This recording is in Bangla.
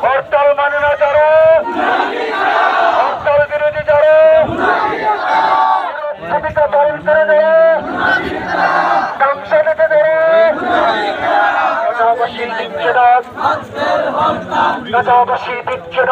হরতাল মানে না যারা, হরতাল বিরোধী যারা, ভূমিকা পালন করে যারা, সংসদে যারা, গাজাবাসী বিচ্ছেদ, গাজাবাসী বিচ্ছেদ।